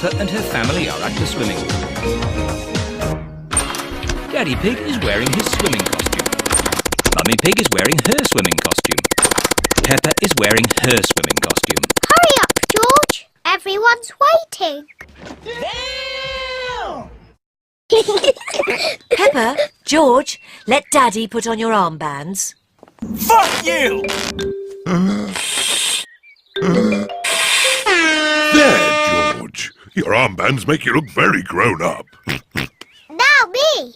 Peppa and her family are at the swimming pool. Daddy Pig is wearing his swimming costume. Mummy Pig is wearing her swimming costume. Peppa is wearing her swimming costume. Hurry up, George. Everyone's waiting. Peppa, George, let Daddy put on your armbands. Fuck you! There, George. Your armbands make you look very grown up. Now me.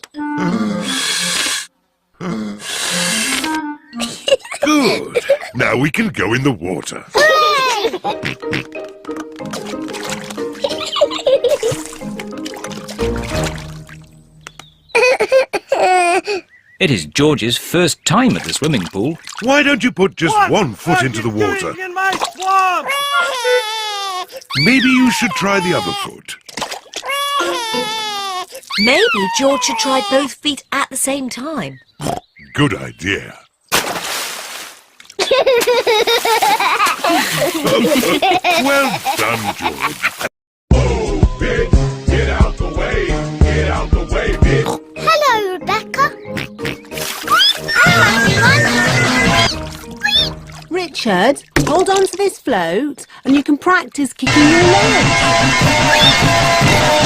Good. Now we can go in the water. It is George's first time at the swimming pool. Why don't you put just one foot into the water? In my swamp? Maybe you should try the other foot. Maybe George should try both feet at the same time. Good idea. Well done, George. Whoa, Pig, get out the way. Get out the way, Pig. Hello, Rebecca. Hello, everyone. Richard, hold on to this float and you can practice kicking your legs.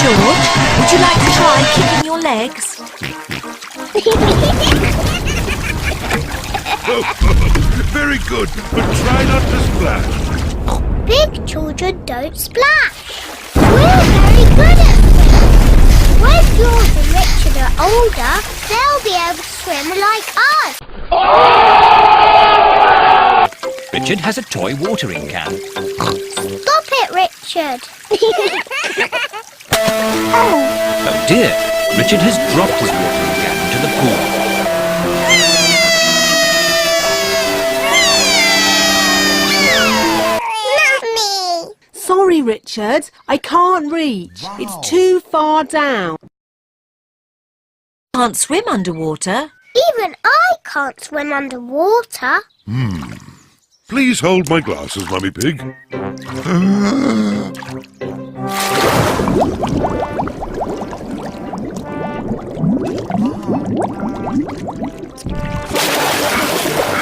George, would you like to try kicking your legs? Very good, but try not to splash. Big children don't splash. We're very good at swimming. When George and Richard are older, they'll be able to swim like us. Richard has a toy watering can. Stop it, Richard. Oh dear, Richard has dropped his watering can into the pool. Mummy. Sorry, Richard, I can't reach. It's too far down. Can't swim underwater. Even I can't swim underwater. Please hold my glasses, Mummy Pig.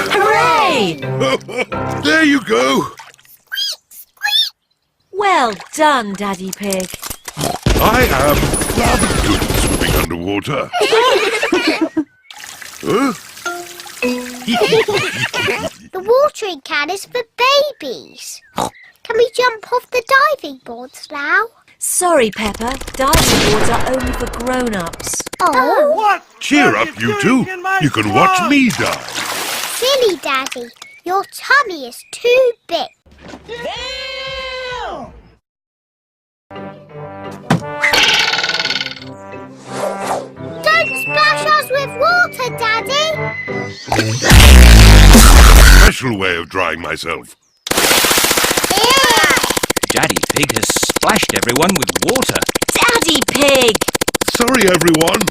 Hooray! There you go. Well done, Daddy Pig. I am rather good at swimming underwater. Huh? The watering can is for babies. Can we jump off the diving boards now? Sorry, Peppa. Diving boards are only for grown-ups. Oh, What? Cheer are up, you doing two. in my You can watch swamp? me dive. silly Daddy. Your tummy is too big. Don't splash us with water, Daddy. Special way of drying myself. Daddy Pig has splashed everyone with water. Daddy Pig! Sorry, everyone.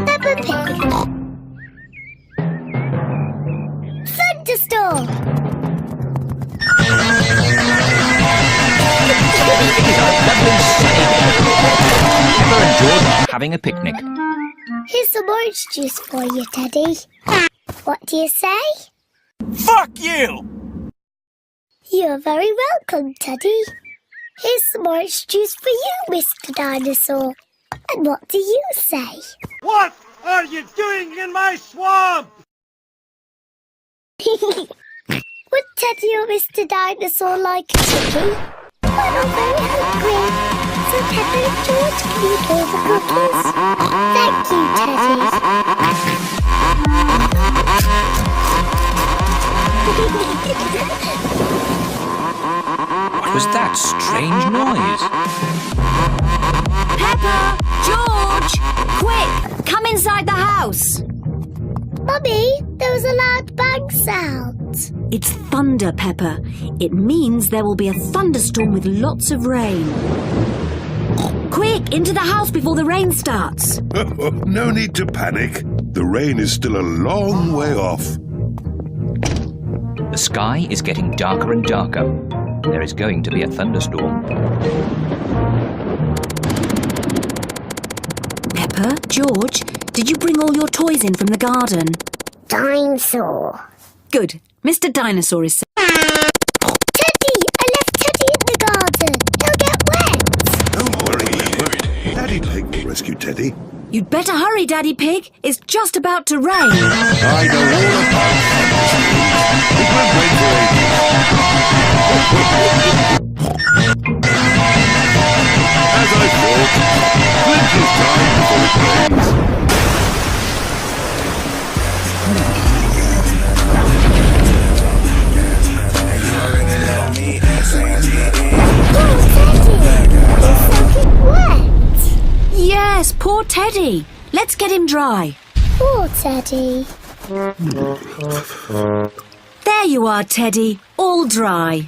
Peppa Pig. Thunderstorm. It is a lovely sunny day. Peppa and George are having a picnic. Here's some orange juice for you, Daddy. What do you say? Fuck you! You're very welcome, Teddy. Here's some orange juice for you, Mr. Dinosaur. And what do you say? What are you doing in my swamp? Would Teddy or Mr. Dinosaur like a cookie? We're not very hungry. So Peppa and George can eat all the cookies. Thank you, What was that strange noise? Peppa! George! Quick! Come inside the house! Mummy, there was a loud bang sound. It's thunder, Peppa. It means there will be a thunderstorm with lots of rain. Quick, into the house before the rain starts. No need to panic. The rain is still a long way off. The sky is getting darker and darker. There is going to be a thunderstorm. Peppa, George, did you bring all your toys in from the garden? Dinosaur. Good. Mr. Dinosaur is... Teddy! I left Teddy in the garden. He'll get wet. Don't worry, Peppa. Daddy Pig will rescue Teddy. You'd better hurry, Daddy Pig. It's just about to rain. I know all about it. It won't rain for ages. As I thought, plenty of time before it rains. Yes, poor Teddy. Let's get him dry. Poor Teddy. There you are, Teddy. All dry.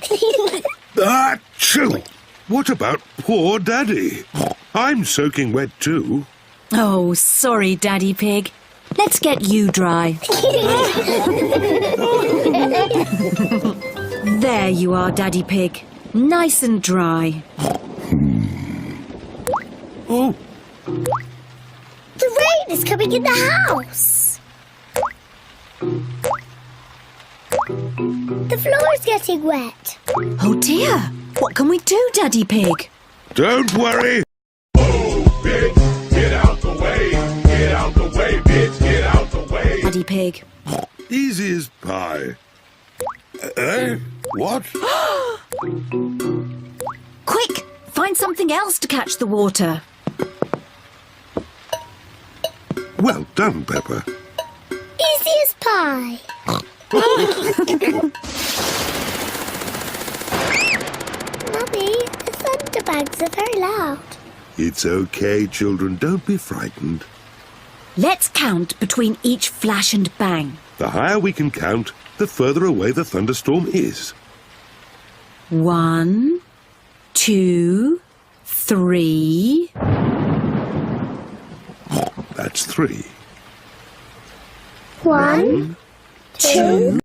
Achoo! What about poor Daddy? I'm soaking wet too. Oh, sorry, Daddy Pig. Let's get you dry. There you are, Daddy Pig. Nice and dry. Oh, The rain is coming in the house. The floor is getting wet. Oh dear. What can we do, Daddy Pig? don't worry. Oh, bitch, get out the way. Get out the way, bitch, get out the way. Daddy Pig. Easy as pie. What? Quick! Find something else to catch the water. Well done, Peppa. Easy as pie. Mummy, the thunderbags are very loud. It's okay, children. Don't be frightened. Let's count between each flash and bang. The higher we can count, the further away the thunderstorm is. 1, 2, 3. That's 3. 1, 2.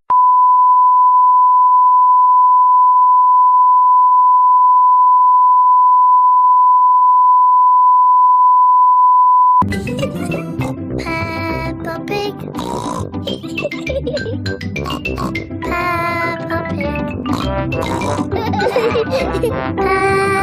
Peppa Pig. Peppa Pig. Peppa